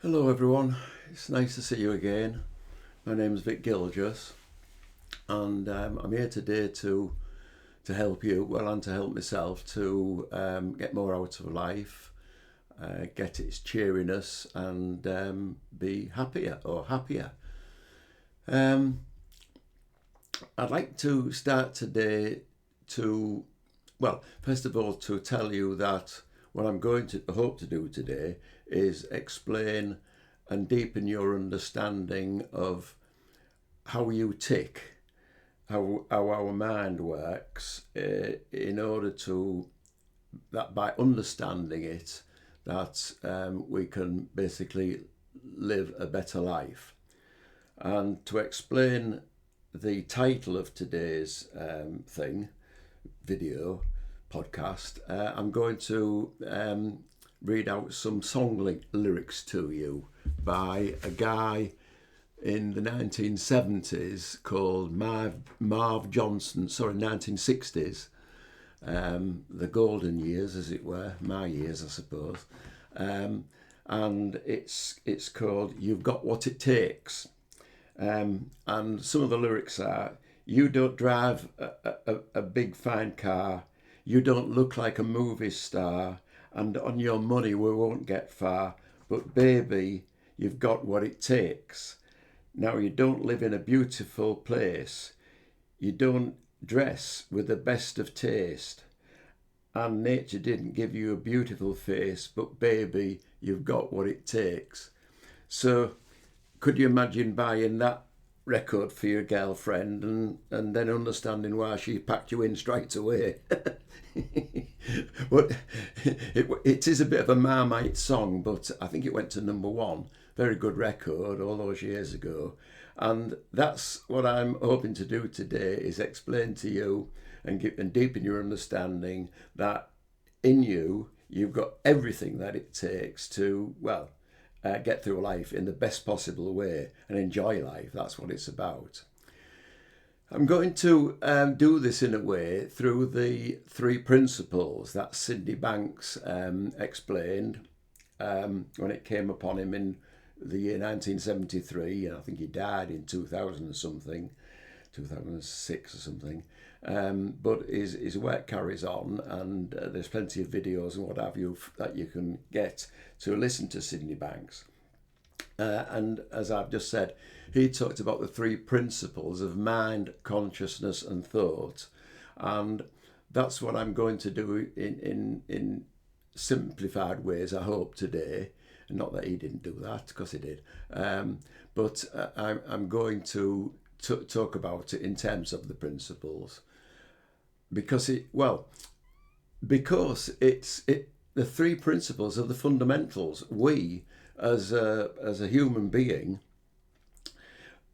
Hello everyone, it's nice to see you again. My name is Vic Gilgis and I'm here today to help you, well, and to help myself to get more out of life, get its cheeriness and be happier or happier. Um, I'd like to start today first of all, to tell you that what I'm going to hope to do today is explain and deepen your understanding of how you tick, how our mind works, in order to, that by understanding it, that we can basically live a better life. And to explain the title of today's video podcast, I'm going to read out some song lyrics to you by a guy in the 1970s called Marv Johnson, 1960s, the golden years, as it were, my years, I suppose. And it's called You've Got What It Takes. And some of the lyrics are: you don't drive a big fine car, you don't look like a movie star, and on your money we won't get far, but baby, you've got what it takes. Now you don't live in a beautiful place, you don't dress with the best of taste, and nature didn't give you a beautiful face, but baby, you've got what it takes. So could you imagine buying that record for your girlfriend and then understanding why she packed you in straight away? But it is a bit of a Marmite song, but I think it went to #1. Very good record all those years ago. And that's what I'm hoping to do today, is explain to you and deepen your understanding that in you've got everything that it takes to, get through life in the best possible way and enjoy life. That's what it's about. I'm going to do this in a way through the 3 principles that Sydney Banks explained when it came upon him in the year 1973, and I think he died in 2000 or something, 2006 or something. But his work carries on, and there's plenty of videos and what have you that you can get to listen to Sydney Banks. And as I've just said, he talked about the 3 principles of mind, consciousness and thought. And that's what I'm going to do in simplified ways, I hope, today. Not that he didn't do that, because he did. But I'm going to talk about it in terms of the principles. Because the 3 principles are the fundamentals. We, as a human being,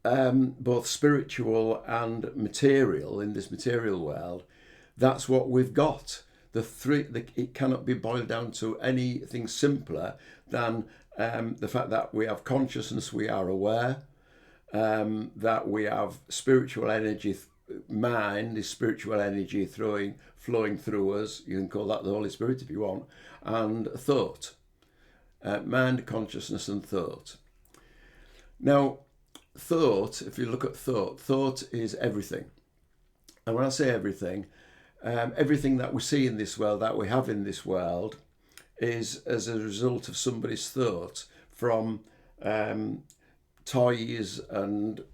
both spiritual and material, in this material world, that's what we've got. It cannot be boiled down to anything simpler than the fact that we have consciousness, we are aware, that we have spiritual energy. Mind is spiritual energy flowing through us. You can call that the Holy Spirit if you want. And thought. Mind, consciousness and thought. Now, thought, if you look at thought is everything. And when I say everything, everything that we see in this world, that we have in this world, is as a result of somebody's thought, from toys and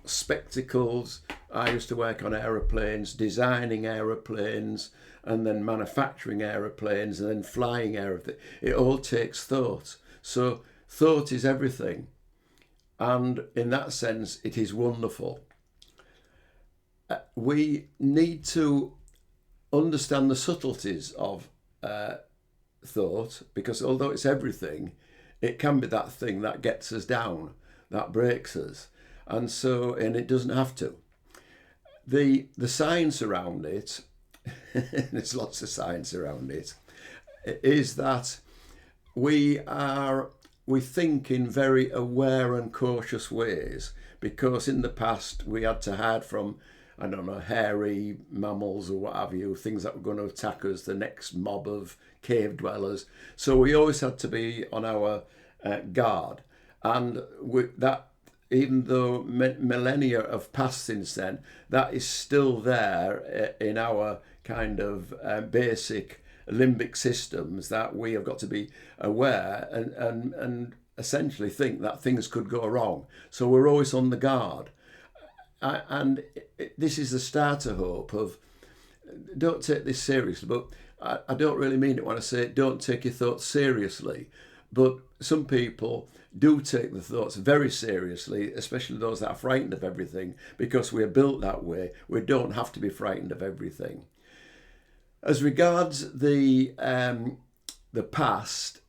spectacles. I used to work on aeroplanes, designing aeroplanes, and then manufacturing aeroplanes, and then flying aeroplanes. It all takes thought. So thought is everything. And in that sense, it is wonderful. We need to understand the subtleties of thought, because although it's everything, it can be that thing that gets us down, that breaks us. And it doesn't have to. The science around it, there's lots of science around it, is that we think in very aware and cautious ways, because in the past we had to hide from, hairy mammals or what have you, things that were going to attack us, the next mob of cave dwellers. So we always had to be on our guard. And that, even though millennia have passed since then, that is still there in our kind of basic limbic systems, that we have got to be aware and essentially think that things could go wrong. So we're always on the guard. And this is the starter hope of, don't take this seriously, but I don't really mean it when I say don't take your thoughts seriously. But some people do take the thoughts very seriously, especially those that are frightened of everything, because we're built that way. We don't have to be frightened of everything. As regards the past,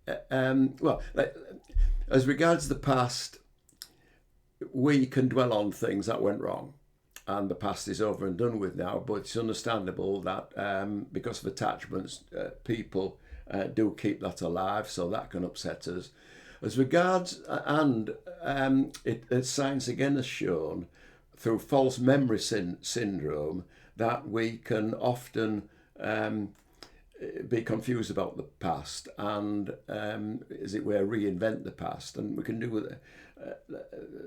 as regards the past, we can dwell on things that went wrong, and the past is over and done with now. But it's understandable that because of attachments, people do keep that alive, so that can upset us. As regards, and science again has shown through false memory syndrome that we can often be confused about the past and, as it were, reinvent the past. And we can do with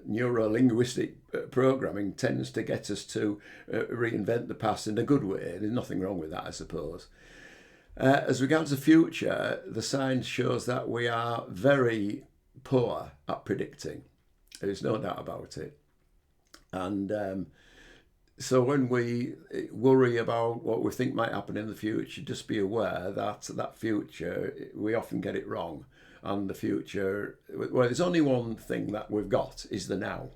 neuro-linguistic programming tends to get us to reinvent the past in a good way. There's nothing wrong with that, I suppose. As regards the future, the science shows that we are very poor at predicting. There's no doubt about it. And so when we worry about what we think might happen in the future, just be aware that that future, we often get it wrong. And the future, well, there's only one thing that we've got, is the now.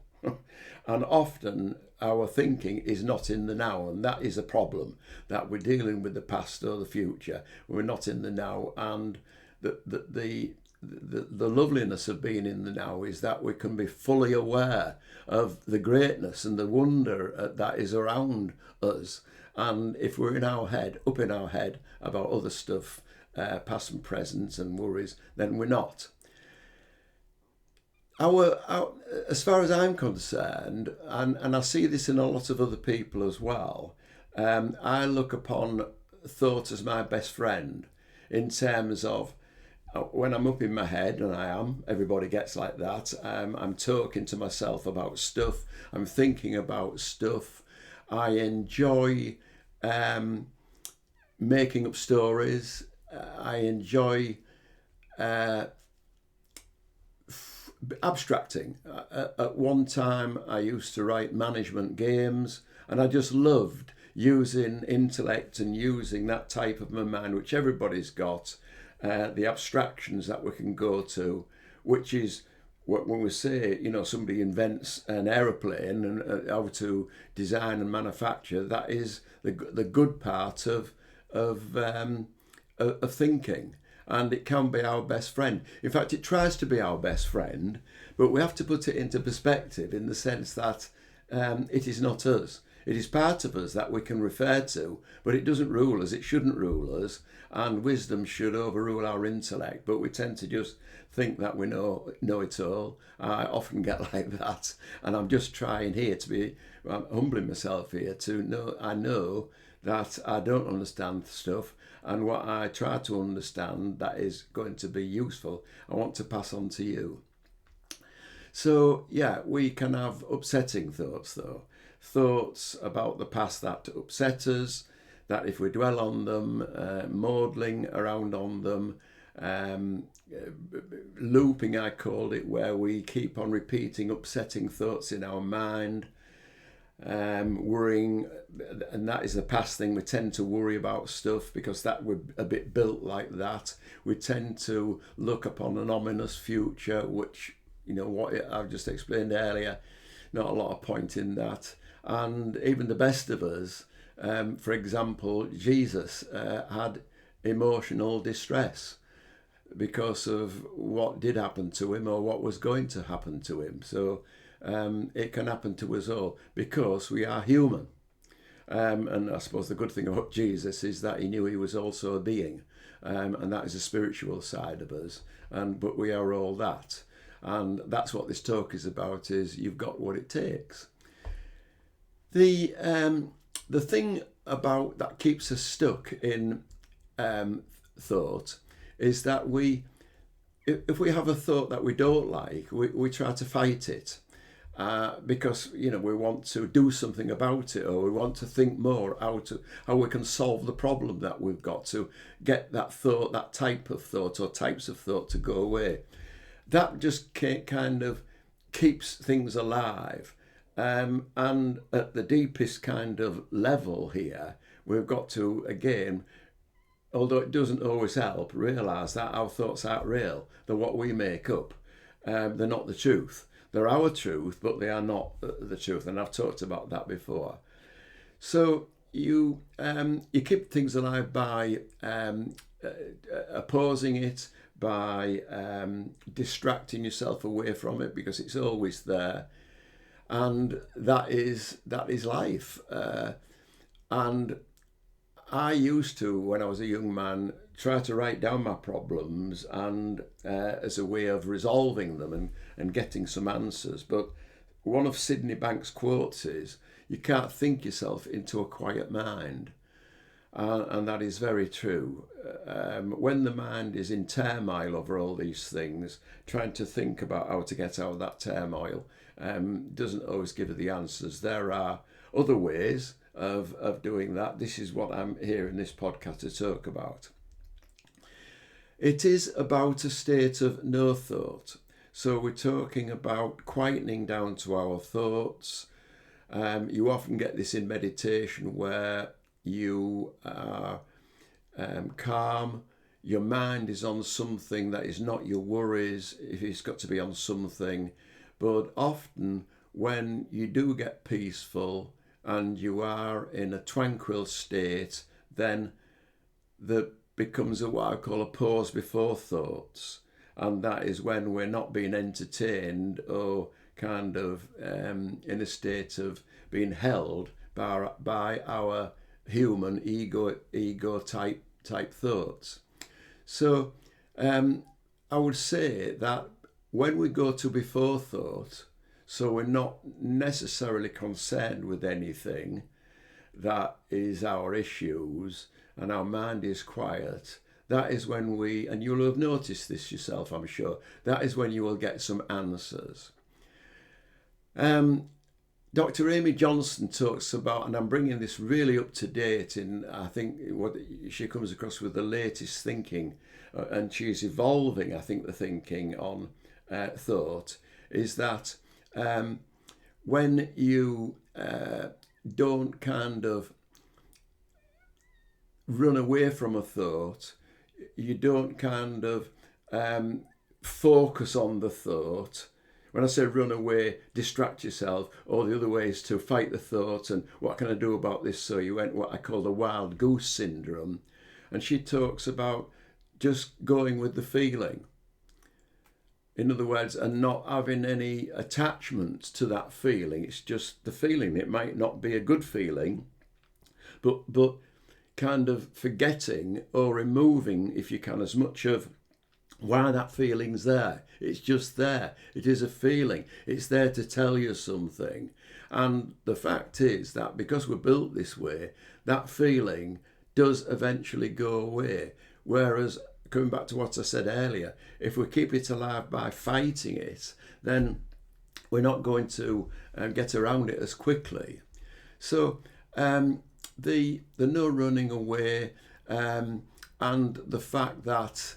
And often our thinking is not in the now, and that is a problem, that we're dealing with the past or the future. We're not in the now, and the loveliness of being in the now is that we can be fully aware of the greatness and the wonder that is around us. And if we're in our head, up in our head about other stuff, past and present and worries, then we're not. As far as I'm concerned, and I see this in a lot of other people as well, I look upon thought as my best friend, in terms of when I'm up in my head, and I am, everybody gets like that, I'm talking to myself about stuff, I'm thinking about stuff, I enjoy making up stories, I enjoy abstracting. At one time I used to write management games, and I just loved using intellect and using that type of my mind, which everybody's got, the abstractions that we can go to, which is when we say, somebody invents an aeroplane and how to design and manufacture, that is the good part of thinking. And it can be our best friend. In fact, it tries to be our best friend, but we have to put it into perspective in the sense that it is not us. It is part of us that we can refer to, but it doesn't rule us, it shouldn't rule us, and wisdom should overrule our intellect, but we tend to just think that we know it all. I often get like that, and I'm just trying here I'm humbling myself here to know, I know that I don't understand stuff, and what I try to understand that is going to be useful, I want to pass on to you. So yeah, we can have upsetting thoughts though. Thoughts about the past that upset us, that if we dwell on them, maudling around on them, looping I called it, where we keep on repeating upsetting thoughts in our mind, worrying, and that is the past thing. We tend to worry about stuff because that we're a bit built like that. We tend to look upon an ominous future, which, what I've just explained earlier, not a lot of point in that. And even the best of us, for example, Jesus had emotional distress because of what did happen to him or what was going to happen to him. So it can happen to us all because we are human. And I suppose the good thing about Jesus is that he knew he was also a being, and that is a spiritual side of us. But we are all that. And that's what this talk is about, is you've got what it takes. The thing about that keeps us stuck in thought is that if we have a thought that we don't like, we try to fight it. Because we want to do something about it, or we want to think more how we can solve the problem that we've got to get that thought, that type of thought or types of thought to go away. That just kind of keeps things alive. And at the deepest kind of level here, we've got to, again, although it doesn't always help, realise that our thoughts aren't real. They're what we make up. They're not the truth. They're our truth, but they are not the truth, and I've talked about that before. So you keep things alive by opposing it, by distracting yourself away from it, because it's always there, and that is life. And I used to, when I was a young man, try to write down my problems and as a way of resolving them and getting some answers. But one of Sydney Banks' quotes is, "You can't think yourself into a quiet mind." And that is very true. When the mind is in turmoil over all these things, trying to think about how to get out of that turmoil doesn't always give you the answers. There are other ways of doing that. This is what I'm here in this podcast to talk about. It is about a state of no thought. So we're talking about quietening down to our thoughts. You often get this in meditation where you are calm, your mind is on something that is not your worries, if it's got to be on something. But often when you do get peaceful and you are in a tranquil state, then there becomes what I call a pause before thoughts. And that is when we're not being entertained or kind of in a state of being held by our human ego type thoughts. So I would say that when we go to before thought, so we're not necessarily concerned with anything that is our issues, and our mind is quiet, that is when and you'll have noticed this yourself, I'm sure, that is when you will get some answers. Dr. Amy Johnson talks about, and I'm bringing this really up to date in, I think, what she comes across with the latest thinking, and she's evolving, I think, the thinking on thought, is that when you don't kind of run away from a thought, you don't kind of focus on the thought. When I say run away, distract yourself, or the other way is to fight the thought and what can I do about this? So you went what I call the wild goose syndrome. And she talks about just going with the feeling. In other words, and not having any attachment to that feeling. It's just the feeling. It might not be a good feeling, but kind of forgetting or removing, if you can, as much of why that feeling's there. It's just there. It is a feeling. It's there to tell you something. And the fact is that because we're built this way, that feeling does eventually go away. Whereas, coming back to what I said earlier, if we keep it alive by fighting it, then we're not going to get around it as quickly. So the no running away and the fact that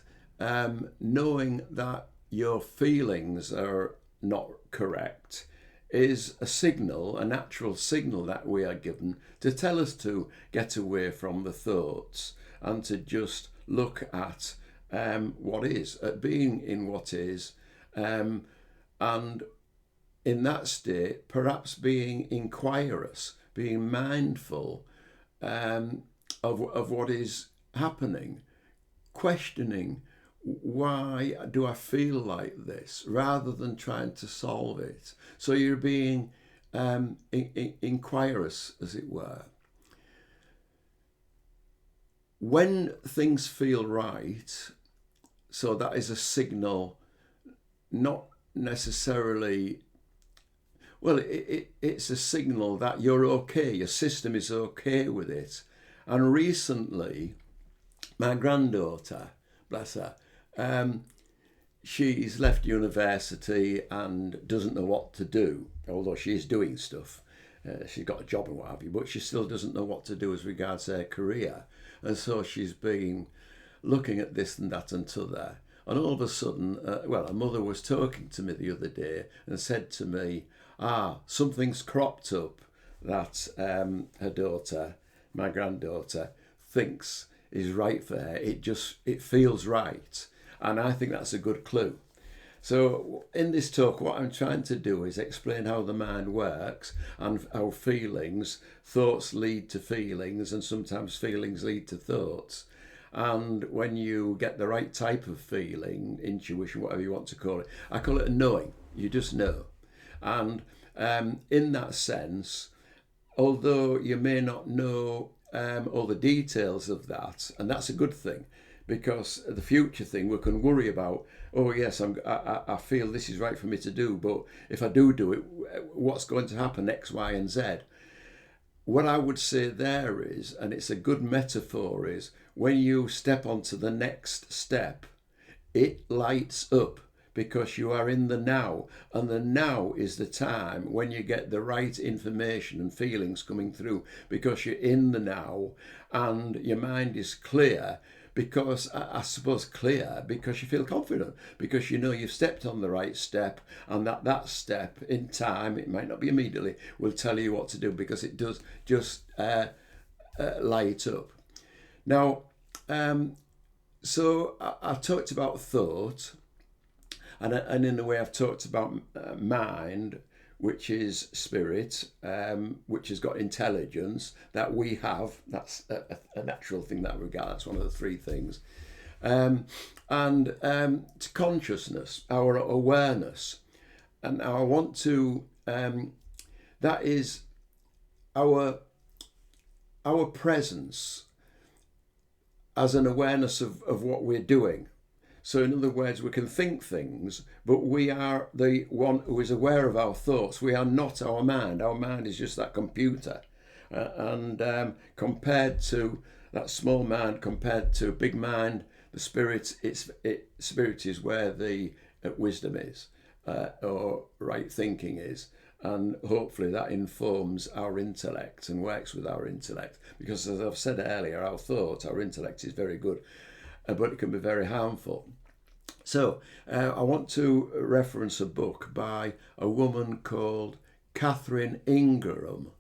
knowing that your feelings are not correct is a signal, a natural signal that we are given to tell us to get away from the thoughts and to just look at what is, at being in what is, and in that state perhaps being inquirous, being mindful of what is happening, questioning, why do I feel like this, rather than trying to solve it. So you're being inquirous, as it were. When things feel right, so that is a signal, not necessarily, well, it's a signal that you're okay, your system is okay with it. And recently, my granddaughter, bless her, she's left university and doesn't know what to do, although she is doing stuff. She's got a job and what have you, but she still doesn't know what to do as regards her career. And so she's been looking at this and that and t'other. And all of a sudden, her mother was talking to me the other day and said to me, something's cropped up that her daughter, my granddaughter, thinks is right for her. It feels right. And I think that's a good clue. So in this talk, what I'm trying to do is explain how the mind works and how thoughts lead to feelings, and sometimes feelings lead to thoughts. And when you get the right type of feeling, intuition, whatever you want to call it, I call it a knowing. You just know. And in that sense, although you may not know all the details of that, and that's a good thing, because the future thing we can worry about, oh yes, I feel this is right for me to do, but if I do it, what's going to happen, X, Y, and Z? What I would say there is, and it's a good metaphor, is when you step onto the next step, it lights up because you are in the now, and the now is the time when you get the right information and feelings coming through, because you're in the now and your mind is clear. Because I suppose clear because you feel confident, because you know you've stepped on the right step, and that step in time, it might not be immediately, will tell you what to do, because it does just light up. Now, so I talked about thought, and in a way I've talked about mind, which is spirit, which has got intelligence that we have. That's a natural thing that regard. That's one of the three things. And to consciousness, our awareness. And I want to, that is our presence as an awareness of what we're doing. So in other words, we can think things, but we are the one who is aware of our thoughts. We are not our mind. Our mind is just that computer. And compared to that small mind, compared to big mind, the spirit, spirit is where the wisdom is, or right thinking is. And hopefully that informs our intellect and works with our intellect. Because as I've said earlier, our intellect is very good, but it can be very harmful. So I want to reference a book by a woman called Catherine Ingram,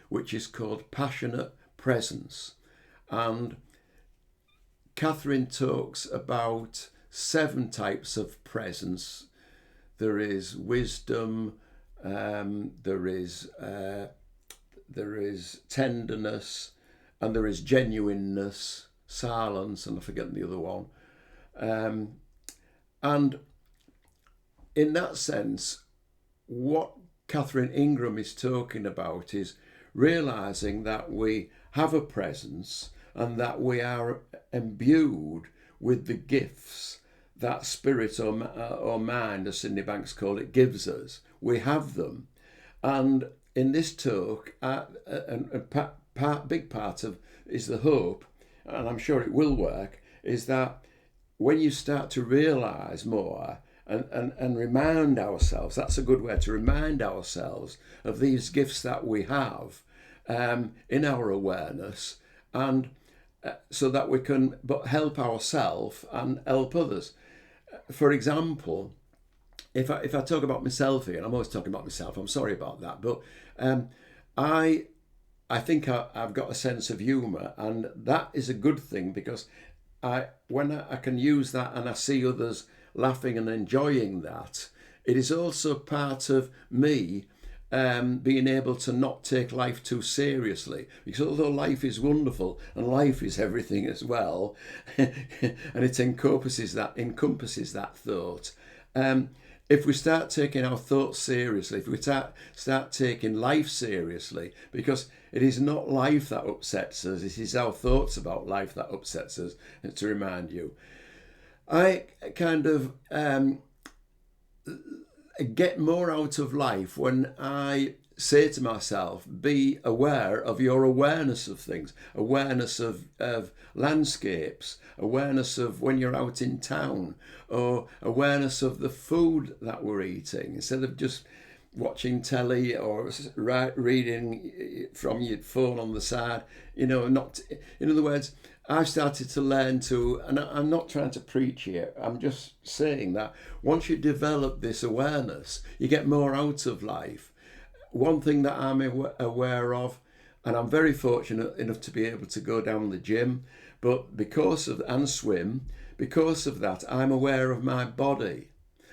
which is called Passionate Presence. And Catherine talks about 7 types of presence. There is wisdom, there is tenderness, and there is genuineness, silence, and I forget the other one. And in that sense, what Catherine Ingram is talking about is realizing that we have a presence and that we are imbued with the gifts that spirit or mind, as Sydney Banks called it, gives us. We have them. And in this talk, big part of is the hope, and I'm sure it will work, is that when you start to realise more and remind ourselves, that's a good way to remind ourselves of these gifts that we have in our awareness, and so that we can help ourselves and help others. For example, if I talk about myself here, and I'm always talking about myself, I'm sorry about that, but I think I've got a sense of humour, and that is a good thing, because when I can use that and I see others laughing and enjoying that, it is also part of me being able to not take life too seriously, because although life is wonderful and life is everything as well, and it encompasses that thought, if we start taking our thoughts seriously, if we start taking life seriously, because it is not life that upsets us, it is our thoughts about life that upsets us, to remind you. I kind of get more out of life when I say to myself, be aware of your awareness of things, awareness of landscapes, awareness of when you're out in town, or awareness of the food that we're eating, instead of just watching telly or reading from your phone on the side. Not, in other words, I've started to learn to, and I'm not trying to preach here, I'm just saying that once you develop this awareness, you get more out of life. One thing that I'm aware of, and I'm very fortunate enough to be able to go down the gym, but and swim, because of that, I'm aware of my body.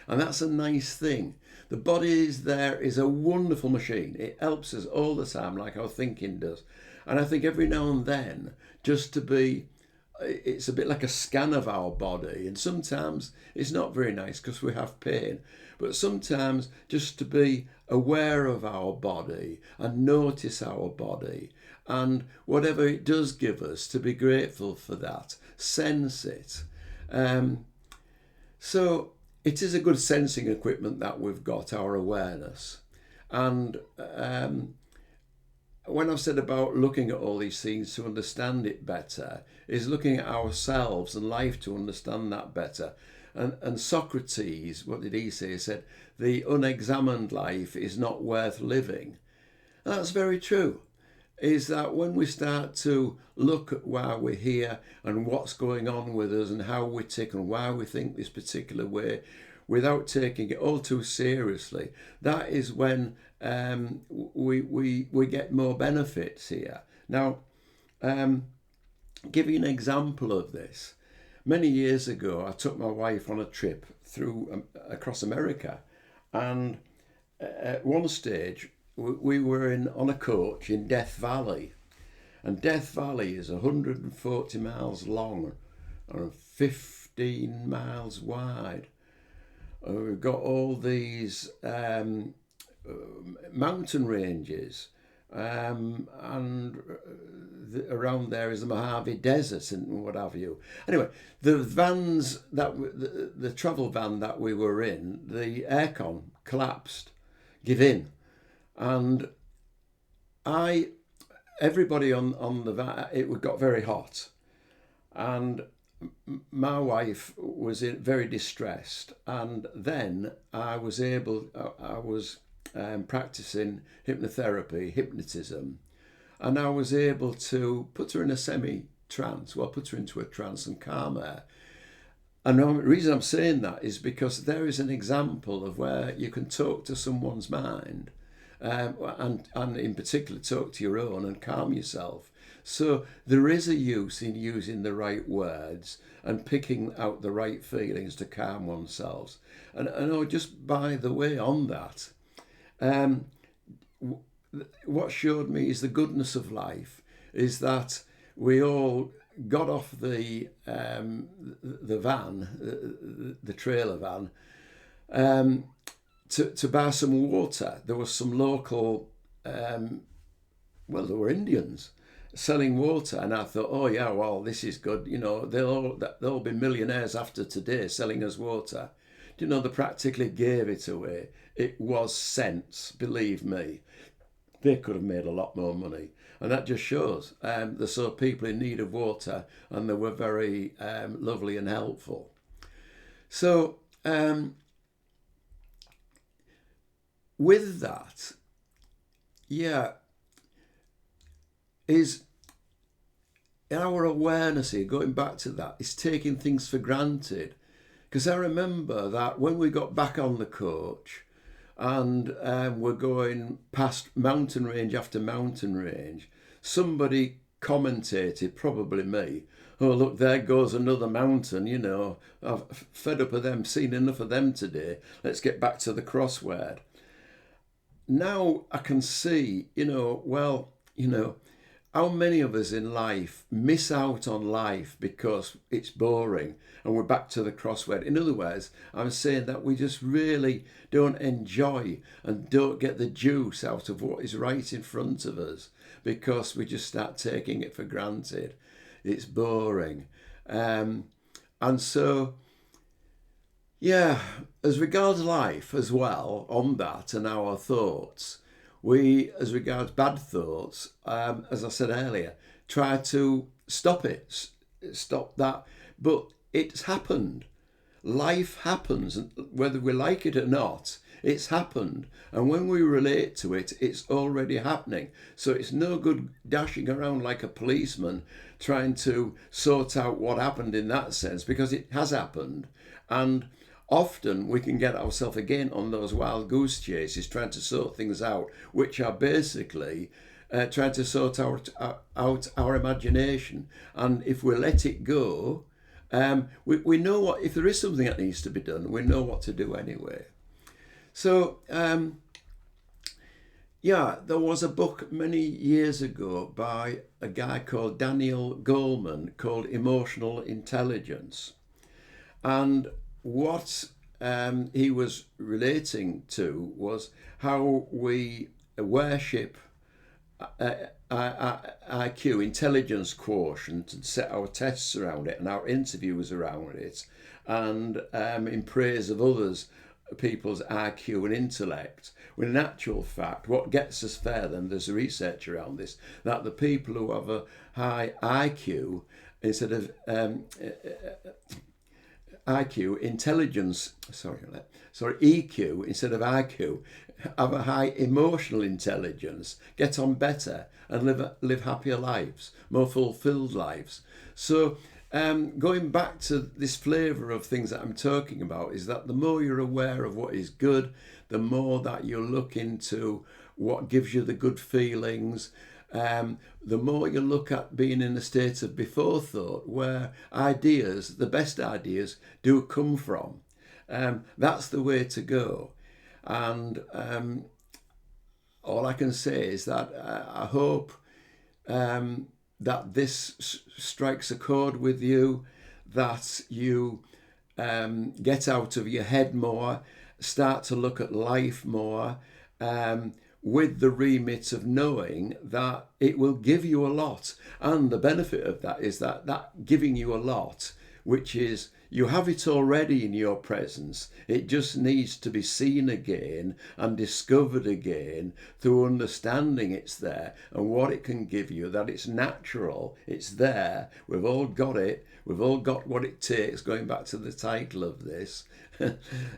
And that's a nice thing. The body is a wonderful machine. It helps us all the time, like our thinking does. And I think every now and then, it's a bit like a scan of our body. And sometimes it's not very nice because we have pain. But sometimes just to be aware of our body and notice our body, and whatever it does give us, to be grateful for that, sense it. So it is a good sensing equipment that we've got, our awareness. And when I've said about looking at all these things to understand it better, is looking at ourselves and life to understand that better. And Socrates, what did he say? He said, the unexamined life is not worth living. And that's very true. Is that when we start to look at why we're here and what's going on with us and how we tick and why we think this particular way, without taking it all too seriously, that is when we get more benefits here. Now, give you an example of this. Many years ago, I took my wife on a trip across America, and at one stage we were on a coach in Death Valley, and Death Valley is 140 miles long and 15 miles wide. We've got all these mountain ranges, and around there is the Mojave Desert and what have you. Anyway, the travel van that we were in, the aircon collapsed, give in, and everybody on the van, it got very hot, and my wife was very distressed, and then I was practicing hypnotism, and I was able to put her in a semi-trance, put her into a trance and calm her. And the reason I'm saying that is because there is an example of where you can talk to someone's mind, and in particular talk to your own and calm yourself. So there is a use in using the right words and picking out the right feelings to calm oneself. And just by the way on that, what showed me is the goodness of life, is that we all got off the van, the trailer van, to buy some water. There was some local, there were Indians selling water, and I thought, oh yeah, well, this is good. They'll be millionaires after today selling us water. They practically gave it away. It was cents, believe me. They could have made a lot more money. And that just shows they saw people in need of water, and they were very lovely and helpful. So with that, is our awareness here, going back to that, is taking things for granted. Because I remember that when we got back on the coach, and we're going past mountain range after mountain range, somebody commentated, probably me, oh look, there goes another mountain, I've fed up of them, seen enough of them today, let's get back to the crossword. Now I can see, how many of us in life miss out on life because it's boring and we're back to the crossword. In other words, I'm saying that we just really don't enjoy and don't get the juice out of what is right in front of us because we just start taking it for granted. It's boring. And so, as regards life as well, on that and our thoughts, we, as regards bad thoughts, as I said earlier, try to stop it, stop that. But it's happened. Life happens, and whether we like it or not, it's happened. And when we relate to it, it's already happening. So it's no good dashing around like a policeman trying to sort out what happened in that sense, because it has happened. And often we can get ourselves again on those wild goose chases trying to sort things out, which are basically trying to sort out our imagination. And if we let it go, we know what, if there is something that needs to be done, we know what to do anyway. So, there was a book many years ago by a guy called Daniel Goleman called Emotional Intelligence. And what he was relating to was how we worship IQ, intelligence quotient, and set our tests around it and our interviews around it, and in praise of others, people's IQ and intellect. When in actual fact, what gets us further, and there's research around this, that the people who have a high IQ, instead of EQ instead of IQ, have a high emotional intelligence, get on better, and live happier lives, more fulfilled lives. So going back to this flavour of things that I'm talking about, is that the more you're aware of what is good, the more that you look into what gives you the good feelings, the more you look at being in a state of before thought, where ideas, the best ideas, do come from. That's the way to go. And all I can say is that I hope that this strikes a chord with you, that you get out of your head more, start to look at life more, with the remit of knowing that it will give you a lot. And the benefit of that is that giving you a lot, which is you have it already in your presence. It just needs to be seen again and discovered again through understanding it's there and what it can give you, that it's natural, it's there, we've all got it, we've all got what it takes, going back to the title of this.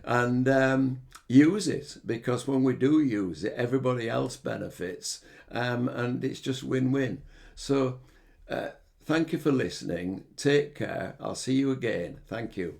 And use it, because when we do use it, everybody else benefits, and it's just win-win. So thank you for listening. Take care. I'll see you again. Thank you.